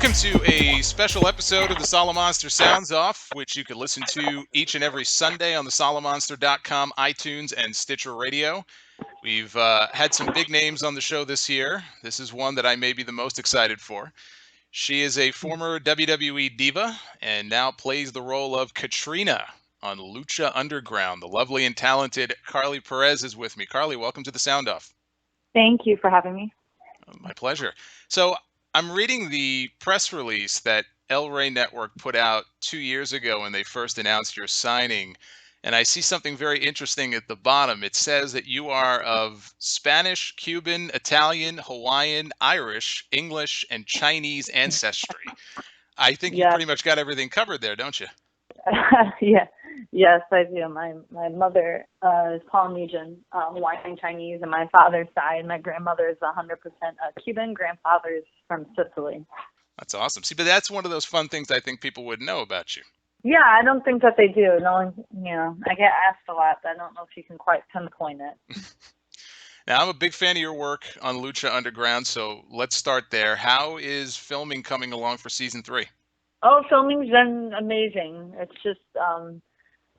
Welcome to a special episode of the Solomonster Sounds Off, which you can listen to each and every Sunday on the Solomonster.com, iTunes, and Stitcher Radio. We've had some big names on the show this year. This is one that I may be the most excited for. She is a former WWE diva and now plays the role of Catrina on Lucha Underground. The lovely and talented Carly Perez is with me. Carly, welcome to the Sound Off. Thank you for having me. My pleasure. So I'm reading the press release that El Rey Network put out 2 years ago when they first announced your signing, and I see something very interesting at the bottom. It says that you are of Spanish, Cuban, Italian, Hawaiian, Irish, English, and Chinese ancestry. I think you Yes. pretty much got everything covered there, don't you? Yeah. Yes, I do. My mother is Polynesian, Hawaiian Chinese, and my father's side, my grandmother is 100% Cuban. Grandfather is from Sicily. That's awesome. See, but that's one of those fun things I think people would know about you. Yeah, I don't think that they do. No one, I get asked a lot, but I don't know if you can quite pinpoint it. Now, I'm a big fan of your work on Lucha Underground, so let's start there. How is filming coming along for season 3? Oh, filming's been amazing. It's just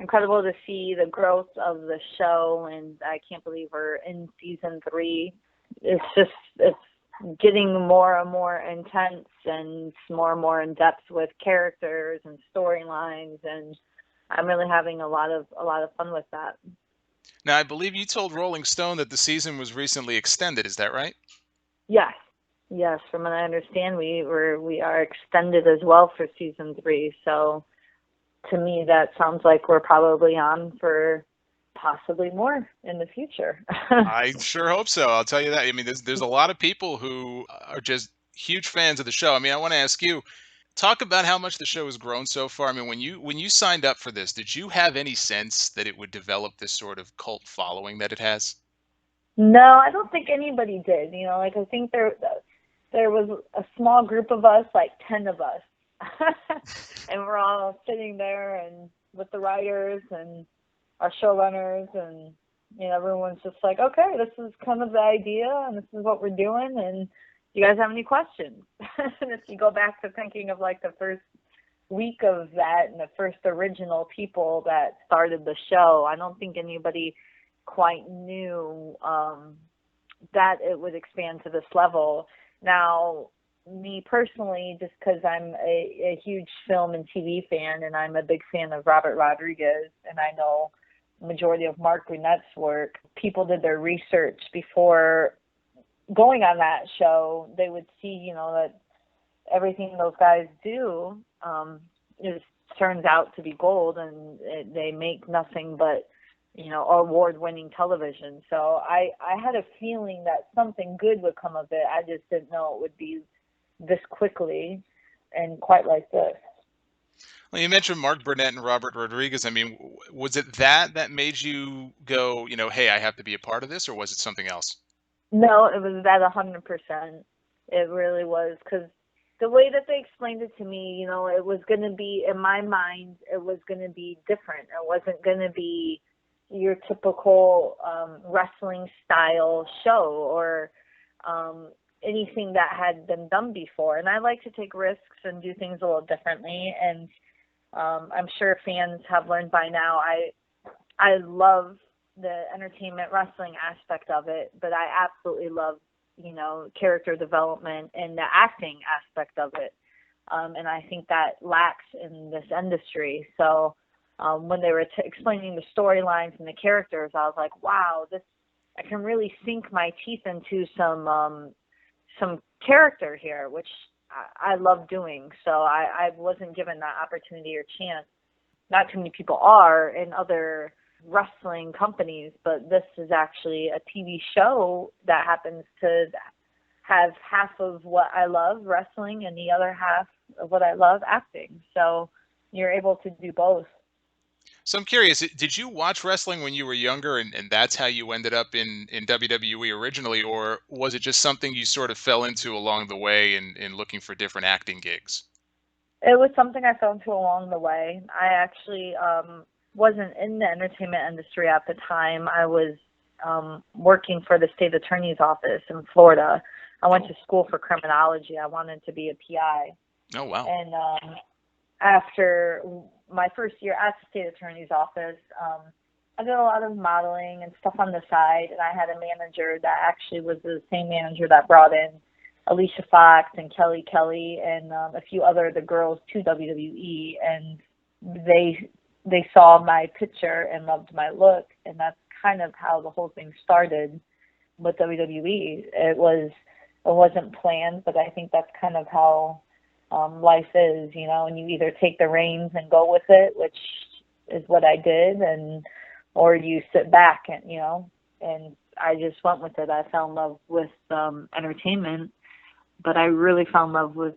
incredible to see the growth of the show, and I can't believe we're in season 3. It's getting more and more intense and more in depth with characters and storylines, and I'm really having a lot of fun with that. Now, I believe you told Rolling Stone that the season was recently extended. Is that right? Yes. From what I understand, we are extended as well for season 3. So to me, that sounds like we're probably on for possibly more in the future. I sure hope so. I'll tell you that. I mean, there's a lot of people who are just huge fans of the show. I mean, I want to ask you, talk about how much the show has grown so far. I mean, when you signed up for this, did you have any sense that it would develop this sort of cult following that it has? No, I don't think anybody did. I think there was a small group of us, like 10 of us, and we're all sitting there and with the writers and our showrunners, and everyone's just like, okay, this is kind of the idea, and this is what we're doing, and do you guys have any questions? And if you go back to thinking of like the first week of that and the first original people that started the show, I don't think anybody quite knew that it would expand to this level. Now, me personally, just because I'm a huge film and TV fan, and I'm a big fan of Robert Rodriguez, and I know the majority of Mark Brunette's work, people did their research before going on that show. They would see, that everything those guys do turns out to be gold, and they make nothing but award-winning television. So I had a feeling that something good would come of it. I just didn't know it would be this quickly and quite like this. Well, you mentioned Mark Burnett and Robert Rodriguez. I mean, was it that made you go, hey, I have to be a part of this, or was it something else? No, it was that 100%. It really was, because the way that they explained it to me, it was going to be, in my mind, it was going to be different. It wasn't going to be your typical wrestling style show or anything that had been done before. And I like to take risks and do things a little differently. And I'm sure fans have learned by now, I love the entertainment wrestling aspect of it, but I absolutely love, character development and the acting aspect of it. And I think that lacks in this industry. So when they were explaining the storylines and the characters, I was like, wow, I can really sink my teeth into some character here, which I love doing. So I wasn't given that opportunity or chance. Not too many people are in other wrestling companies, but this is actually a TV show that happens to have half of what I love, wrestling, and the other half of what I love, acting. So you're able to do both. So I'm curious, did you watch wrestling when you were younger, and that's how you ended up in WWE originally, or was it just something you sort of fell into along the way in looking for different acting gigs? It was something I fell into along the way. I actually wasn't in the entertainment industry at the time. I was working for the state attorney's office in Florida. I went to school for criminology. I wanted to be a PI. Oh, wow. And after my first year at the state attorney's office, I did a lot of modeling and stuff on the side, and I had a manager that actually was the same manager that brought in Alicia Fox and Kelly Kelly and a few other of the girls to WWE, and they saw my picture and loved my look, and that's kind of how the whole thing started with WWE. It wasn't planned, but I think that's kind of how life is, you know, and you either take the reins and go with it, which is what I did, and or you sit back and, you know, and I just went with it. I fell in love with entertainment, but I really fell in love with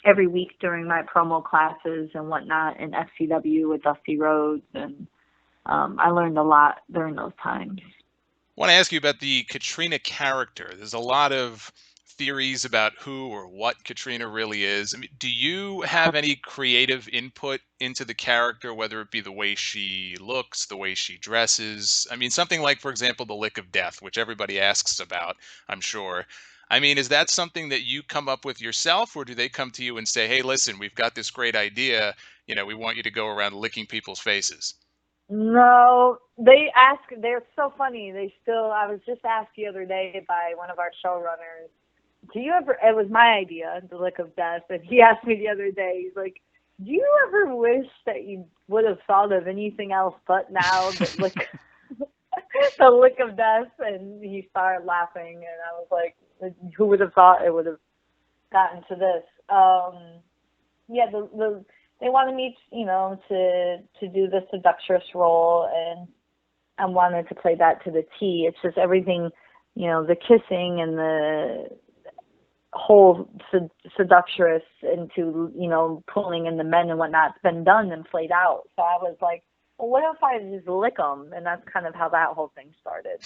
every week during my promo classes and whatnot in FCW with Dusty Rhodes, and I learned a lot during those times. I want to ask you about the Catrina character. There's a lot of theories about who or what Catrina really is. I mean, do you have any creative input into the character, whether it be the way she looks, the way she dresses? I mean, something like, for example, the Lick of Death, which everybody asks about, I'm sure. I mean, is that something that you come up with yourself, or do they come to you and say, hey, listen, we've got this great idea. You know, we want you to go around licking people's faces? No, they ask. They're so funny. I was just asked the other day by one of our showrunners, do you ever, it was my idea, the Lick of Death, and he asked me the other day, he's like, do you ever wish that you would have thought of anything else but now the lick, the Lick of Death? And he started laughing, and I was like, who would have thought it would have gotten to this? Yeah, they wanted me, you know, to do the seductress role, and I wanted to play that to the T. It's just everything, you know, the kissing and the whole seductress into, you know, pulling in the men and whatnot's been done and played out. So I was like, well, what if I just lick them? And that's kind of how that whole thing started.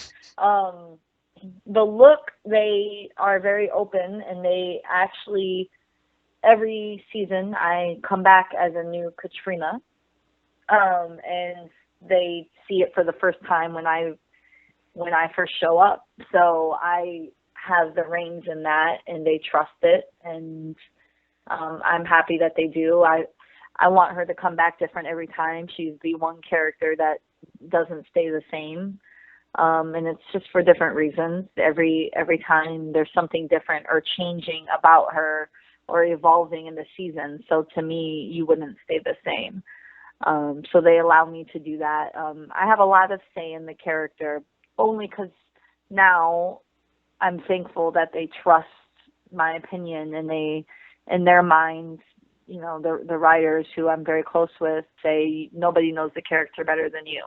The look, they are very open, and they actually, every season I come back as a new Catrina, and they see it for the first time when I first show up. So I have the reins in that, and they trust it, and I'm happy that they do. I want her to come back different every time. She's the one character that doesn't stay the same, and it's just for different reasons. Every time there's something different or changing about her or evolving in the season. So to me, you wouldn't stay the same. So they allow me to do that. I have a lot of say in the character, only because now I'm thankful that they trust my opinion, and they, in their minds, you know, the writers who I'm very close with say nobody knows the character better than you.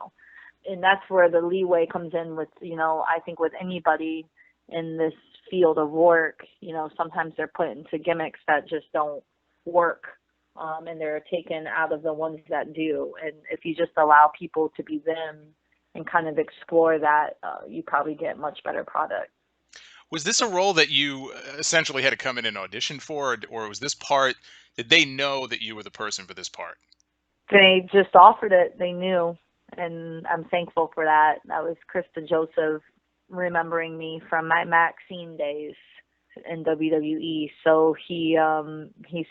And that's where the leeway comes in with, you know, I think with anybody in this field of work, you know, sometimes they're put into gimmicks that just don't work, and they're taken out of the ones that do. And if you just allow people to be them and kind of explore that, you probably get much better product. Was this a role that you essentially had to come in and audition for, or was this part, did they know that you were the person for this part? They just offered it. They knew, and I'm thankful for that. That was Krista Joseph remembering me from my Maxine days in WWE. So he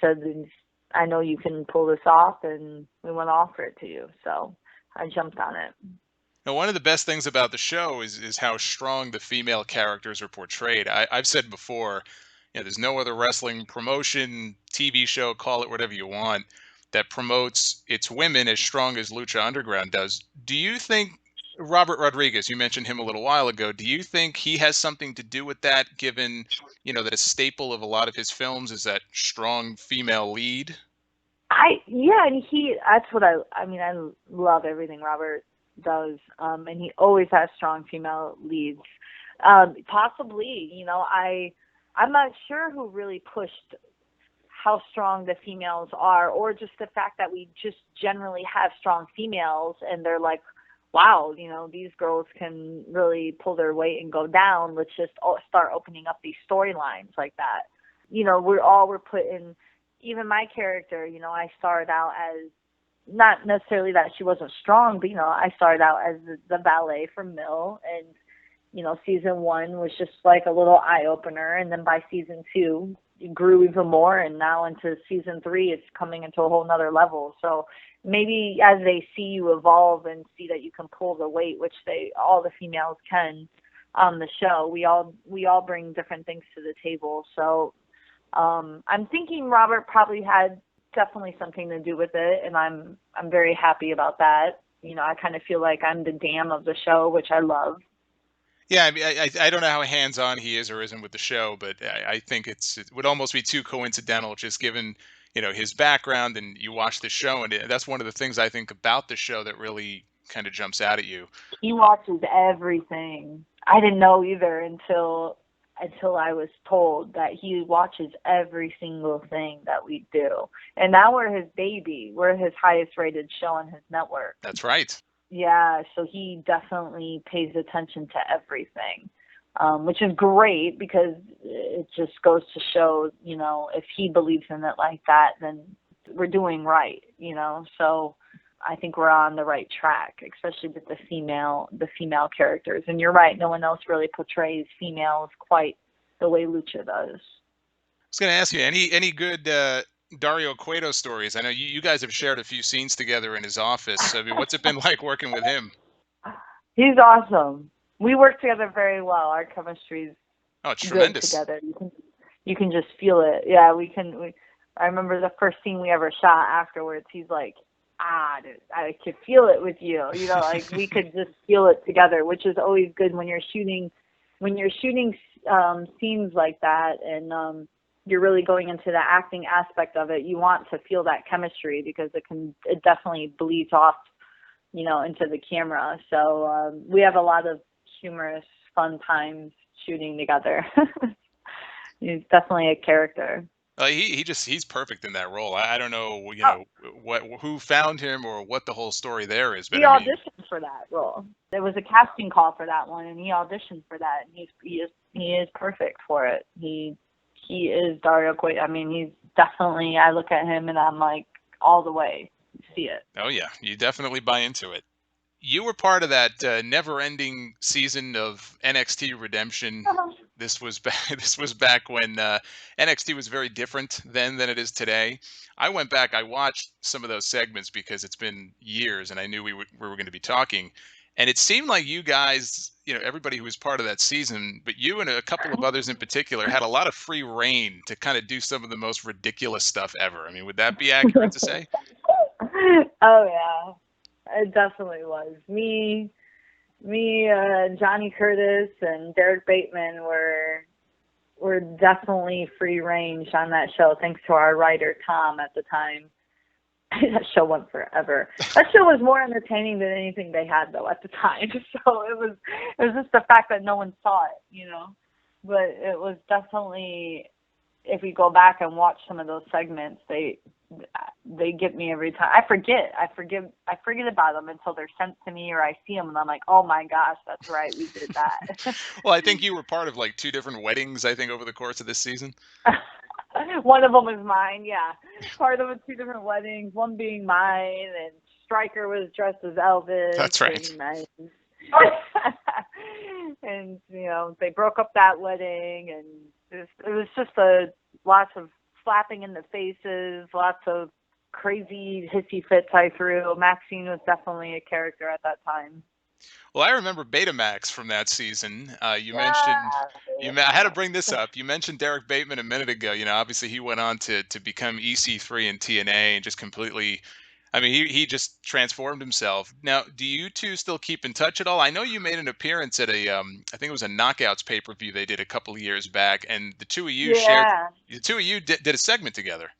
said, I know you can pull this off, and we want to offer it to you. So I jumped on it. Now, one of the best things about the show is how strong the female characters are portrayed. I've said before, you know, there's no other wrestling promotion, TV show, call it whatever you want, that promotes its women as strong as Lucha Underground does. Do you think Robert Rodriguez, you mentioned him a little while ago, do you think he has something to do with that, given, you know, that a staple of a lot of his films is that strong female lead? Yeah, and that's what I mean, I love everything Robert does, and he always has strong female leads. Possibly, you know, I'm not sure who really pushed how strong the females are, or just the fact that we just generally have strong females, and they're like, wow, you know, these girls can really pull their weight and go down. Let's just start opening up these storylines like that. You know, we're put in, even my character, you know, I started out as, not necessarily that she wasn't strong, but, you know, I started out as the valet for Mill, and, you know, season 1 was just like a little eye-opener, and then by season 2, grew even more, and now into season 3 it's coming into a whole nother level. So maybe as they see you evolve and see that you can pull the weight, which all the females can on the show, we all bring different things to the table. So I'm thinking Robert probably had definitely something to do with it, and I'm very happy about that. I kind of feel like I'm the dam of the show, which I love. Yeah, I mean, I don't know how hands-on he is or isn't with the show, but I think it would almost be too coincidental, just given his background, and you watch the show, and that's one of the things I think about the show that really kind of jumps out at you. He watches everything. I didn't know either until I was told that he watches every single thing that we do. And now we're his baby. We're his highest rated show on his network. That's right. Yeah, so he definitely pays attention to everything, which is great because it just goes to show, if he believes in it like that, then we're doing right, So I think we're on the right track, especially with the female characters. And you're right, no one else really portrays females quite the way Lucha does. I was going to ask you, any good Dario Cueto stories? I know you guys have shared a few scenes together in his office. I mean, what's it been like working with him? He's awesome. We work together very well. Our chemistry's it's tremendous together. You can just feel it. Yeah, I remember the first scene we ever shot afterwards. He's like, dude, I could feel it with you. Like we could just feel it together, which is always good when you're shooting scenes like that, and you're really going into the acting aspect of it. You want to feel that chemistry because it definitely bleeds off, into the camera. So we have a lot of humorous, fun times shooting together. He's definitely a character. He's perfect in that role. I don't know, who found him or what the whole story there is, but he auditioned for that role. There was a casting call for that one, and he auditioned for that. And he is perfect for it. He is Dario Cueto. I mean, he's definitely. I look at him and I'm like, all the way, see it. Oh yeah, you definitely buy into it. You were part of that never-ending season of NXT Redemption. This was back when NXT was very different then than it is today. I went back, I watched some of those segments because it's been years, and I knew we were going to be talking. And it seemed like you guys, everybody who was part of that season, but you and a couple of others in particular, had a lot of free reign to kind of do some of the most ridiculous stuff ever. I mean, would that be accurate to say? Oh yeah. It definitely was. Me, Johnny Curtis, and Derek Bateman were definitely free range on that show, thanks to our writer Tom at the time. That show went forever. That show was more entertaining than anything they had though at the time. So it was just the fact that no one saw it, But it was definitely, if we go back and watch some of those segments, they get me every time. I forget about them until they're sent to me or I see them and I'm like, oh my gosh, that's right, we did that. Well, I think you were part of like 2 different weddings, I think, over the course of this season. One of them was mine, yeah. Part of 2 different weddings, one being mine, and Stryker was dressed as Elvis. That's right. And they broke up that wedding, and it was just lots of slapping in the faces, lots of crazy hissy fits I threw. Maxine was definitely a character at that time. Well, I remember Betamax from that season. You mentioned, I had to bring this up. You mentioned Derek Bateman a minute ago. Obviously he went on to become EC3 in TNA and just completely, I mean, he just transformed himself. Now, do you two still keep in touch at all? I know you made an appearance at I think it was a Knockouts pay-per-view they did a couple of years back, and the two of you did a segment together.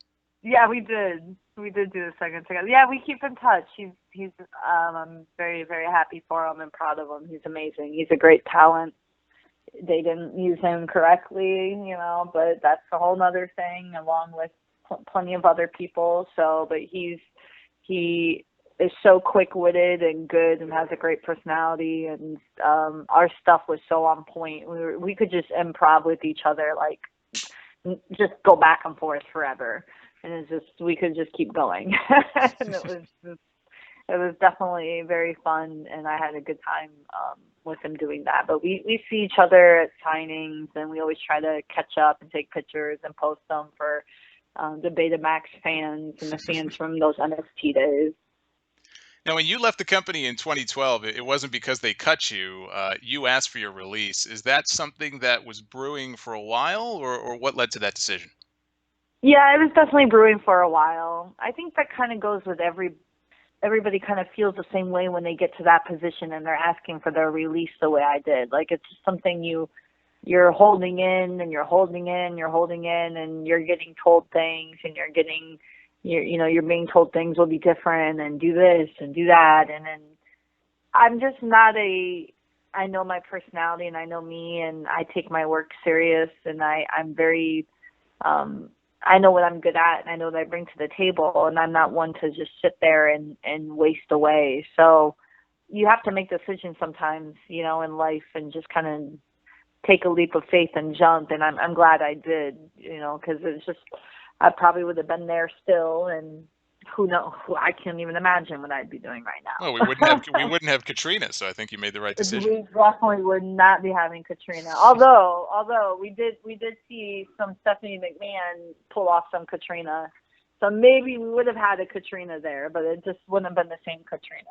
Yeah, we did. We did do a segment together. Yeah, we keep in touch. He's I'm very, very happy for him and proud of him. He's amazing. He's a great talent. They didn't use him correctly, but that's a whole nother thing, along with plenty of other people. So, but he is so quick-witted and good and has a great personality, and our stuff was so on point. We could just improv with each other, like just go back and forth forever. And we could just keep going. And it was definitely very fun, and I had a good time with him doing that. But we see each other at signings, and we always try to catch up and take pictures and post them for the Betamax fans and the fans from those NXT days. Now, when you left the company in 2012, it wasn't because they cut you. You asked for your release. Is that something that was brewing for a while, or what led to that decision? Yeah, it was definitely brewing for a while. I think that kind of goes with everybody kind of feels the same way when they get to that position and they're asking for their release the way I did. Like, it's just something you're holding in and you're holding in, you're holding in, and you're getting told things, and you're being told things will be different and do this and do that. And then I'm just not I know my personality and I know me, and I take my work serious, and I'm very, I know what I'm good at, and I know what I bring to the table, and I'm not one to just sit there and waste away. So you have to make decisions sometimes, in life, and just kind of take a leap of faith and jump. And I'm glad I did, because it's just, I probably would have been there still, and who knows? I can't even imagine what I'd be doing right now. Well, we wouldn't have Catrina, so I think you made the right decision. We definitely would not be having Catrina. Although we did see some Stephanie McMahon pull off some Catrina. So maybe we would have had a Catrina there, but it just wouldn't have been the same Catrina.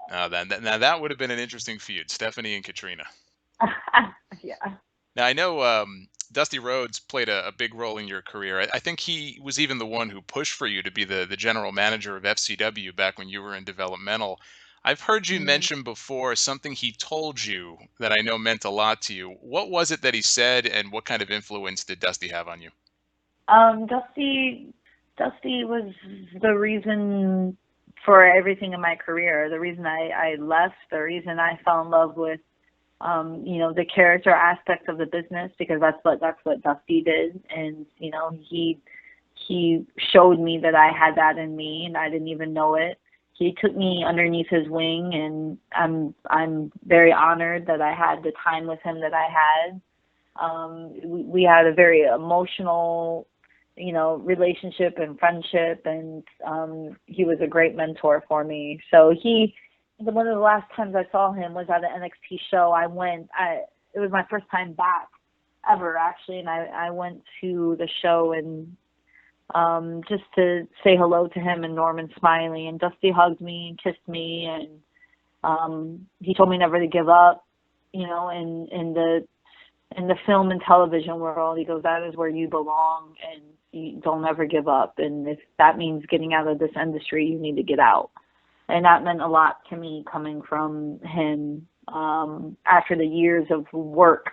Now that would have been an interesting feud, Stephanie and Catrina. Yeah. Now, I know Dusty Rhodes played a big role in your career. I think he was even the one who pushed for you to be the general manager of FCW back when you were in developmental. I've heard you mention before something he told you that I know meant a lot to you. What was it that he said, and what kind of influence did Dusty have on you? Dusty was the reason for everything in my career. The reason I left, the reason I fell in love with the character aspect of the business, because that's what Dusty did. And, he showed me that I had that in me, and I didn't even know it. He took me underneath his wing, and I'm very honored that I had the time with him that I had. We had a very emotional, relationship and friendship, and he was a great mentor for me. So one of the last times I saw him was at an NXT show. It was my first time back ever, actually, and I went to the show and just to say hello to him and Norman Smiley, and Dusty hugged me and kissed me, and he told me never to give up, in the film and television world. He goes, that is where you belong, and you don't ever give up, and if that means getting out of this industry, you need to get out. And that meant a lot to me, coming from him, after the years of work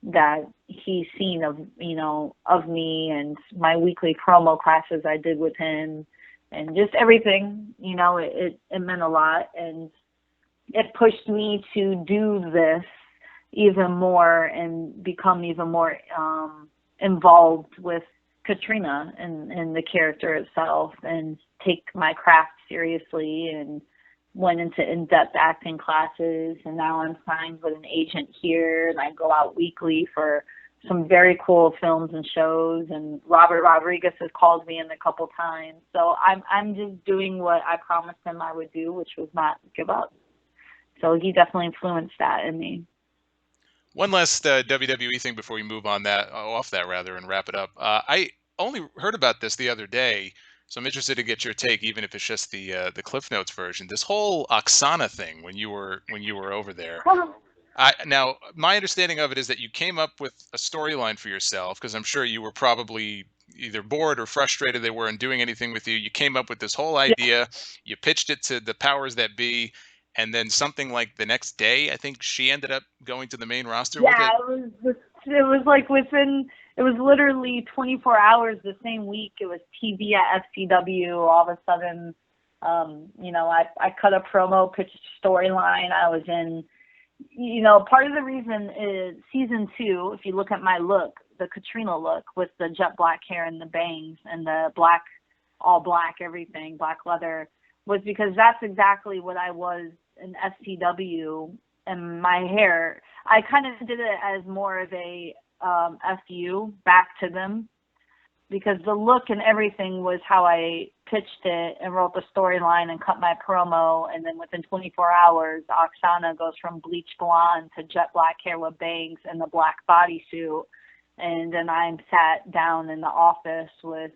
that he's seen of me, and my weekly promo classes I did with him, and just everything. It meant a lot, and it pushed me to do this even more and become even more involved with Catrina and the character itself, and take my craft seriously, and went into in-depth acting classes. And now I'm signed with an agent here, and I go out weekly for some very cool films and shows, and Robert Rodriguez has called me in a couple times. So I'm just doing what I promised him I would do, which was not give up. So he definitely influenced that in me. One last WWE thing before we move on off that and wrap it up. I only heard about this the other day, so I'm interested to get your take, even if it's just the Cliff Notes version. This whole Oksana thing when you were over there. Now, my understanding of it is that you came up with a storyline for yourself, because I'm sure you were probably either bored or frustrated they weren't doing anything with you. You came up with this whole idea. You pitched it to the powers that be. And then something like the next day, I think she ended up going to the main roster with it. It was literally 24 hours the same week. It was TV at FCW. All of a sudden, I cut a promo, pitched a storyline. I was in, part of the reason is season 2, if you look at my look, the Catrina look with the jet black hair and the bangs and the black, all black, everything, black leather, was because that's exactly what I was in FCW. And my hair, I kind of did it as more of a FU back to them. because the look and everything was how I pitched it and wrote the storyline and cut my promo. And then within 24 hours, Oksana goes from bleach blonde to jet black hair with bangs and the black bodysuit. And then I'm sat down in the office with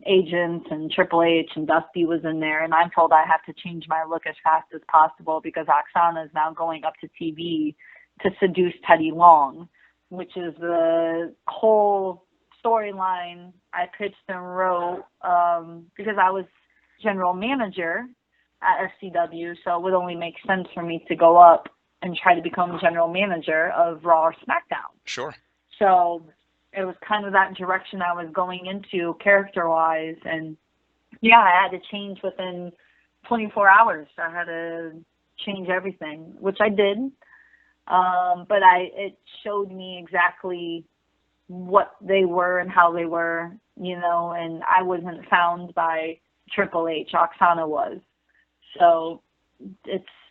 agents, and Triple H and Dusty was in there. And I'm told I have to change my look as fast as possible because Oksana is now going up to TV to seduce Teddy Long, which is the whole storyline I pitched and wrote because I was general manager at FCW, so it would only make sense for me to go up and try to become general manager of Raw or SmackDown. Sure. So it was kind of that direction I was going into character-wise, and yeah, I had to change within 24 hours. I had to change everything, which I did, but it showed me exactly what they were and how they were, and I wasn't found by Triple H. Oksana was. So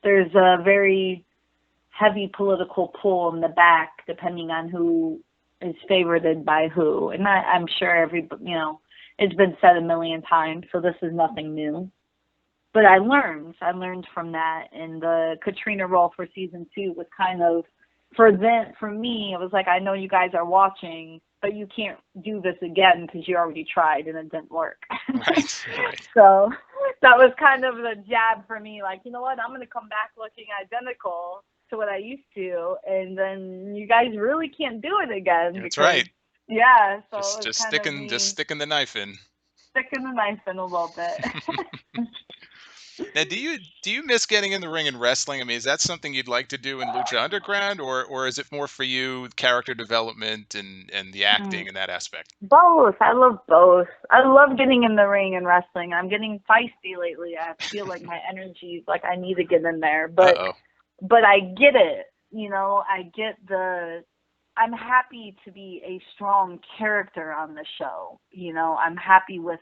there's a very heavy political pull in the back depending on who is favored by who. And I'm sure it's been said a million times, so this is nothing new. But I learned from that, and the Catrina role for season 2 was kind of, for me, it was like, I know you guys are watching, but you can't do this again because you already tried and it didn't work. Right. So that was kind of the jab for me, like, you know what, I'm going to come back looking identical to what I used to, and then you guys really can't do it again. That's right. Yeah. So just sticking the knife in. Sticking the knife in a little bit. Now, do you miss getting in the ring in wrestling? I mean, is that something you'd like to do in Lucha Underground, or is it more for you character development and the acting and that aspect? Both. I love both. I love getting in the ring and wrestling. I'm getting feisty lately. I feel like my energy is like I need to get in there, but I get it. I'm happy to be a strong character on the show. I'm happy with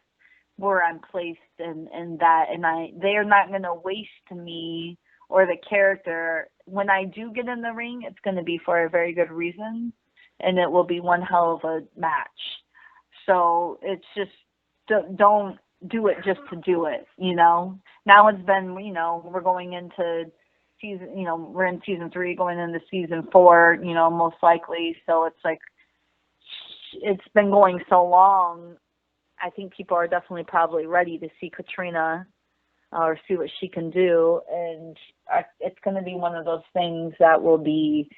where I'm placed and that, and they're not going to waste me or the character. When I do get in the ring, it's going to be for a very good reason, and it will be one hell of a match. So it's just, don't do it just to do it, Now it's been, we're going into season, we're in season 3, going into season 4, most likely. So it's like, it's been going so long. I think people are definitely probably ready to see Catrina or see what she can do. And it's going to be one of those things that will be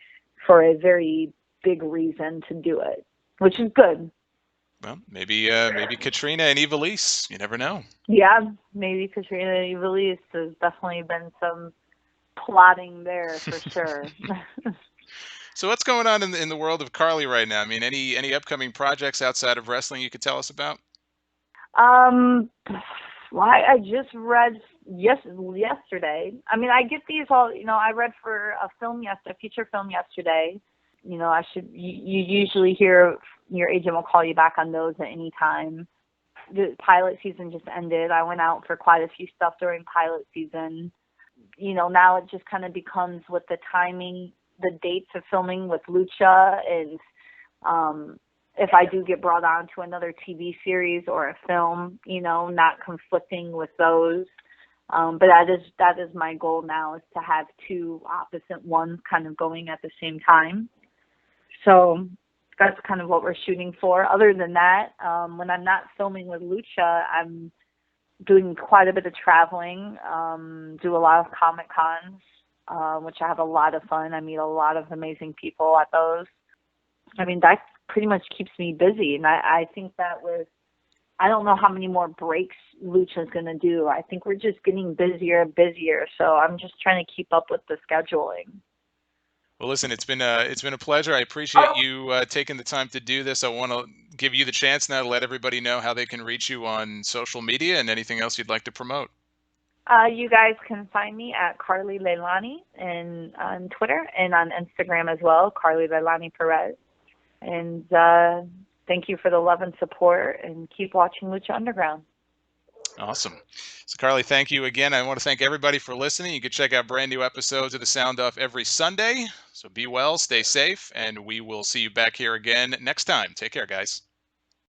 for a very big reason to do it, which is good. Well, maybe Catrina and Ivelisse. You never know. Yeah, maybe Catrina and Ivelisse. There's definitely been some plotting there for sure. So what's going on in the world of Carly right now? I mean, any upcoming projects outside of wrestling you could tell us about? Well, I just read yesterday. I mean, I get these all, I read for a feature film yesterday. You usually hear your agent will call you back on those at any time. The pilot season just ended. I went out for quite a few stuff during pilot season. Now it just kind of becomes with the timing, the dates of filming with Lucha, and if I do get brought on to another TV series or a film, not conflicting with those. But that is my goal now, is to have 2 opposite ones kind of going at the same time. So that's kind of what we're shooting for. Other than that, when I'm not filming with Lucha, I'm doing quite a bit of traveling, do a lot of Comic Cons, which I have a lot of fun. I meet a lot of amazing people at those. I mean, that pretty much keeps me busy. And I think that I don't know how many more breaks Lucha's going to do. I think we're just getting busier and busier. So I'm just trying to keep up with the scheduling. Well, listen, it's been a pleasure. I appreciate you taking the time to do this. I want to give you the chance now to let everybody know how they can reach you on social media and anything else you'd like to promote. You guys can find me at Carly Leilani on Twitter and on Instagram as well, Carly Leilani Perez. And thank you for the love and support, and keep watching Lucha Underground. Awesome. So, Carly, thank you again. I want to thank everybody for listening. You can check out brand new episodes of The Sound Off every Sunday. So be well, stay safe, and we will see you back here again next time. Take care, guys.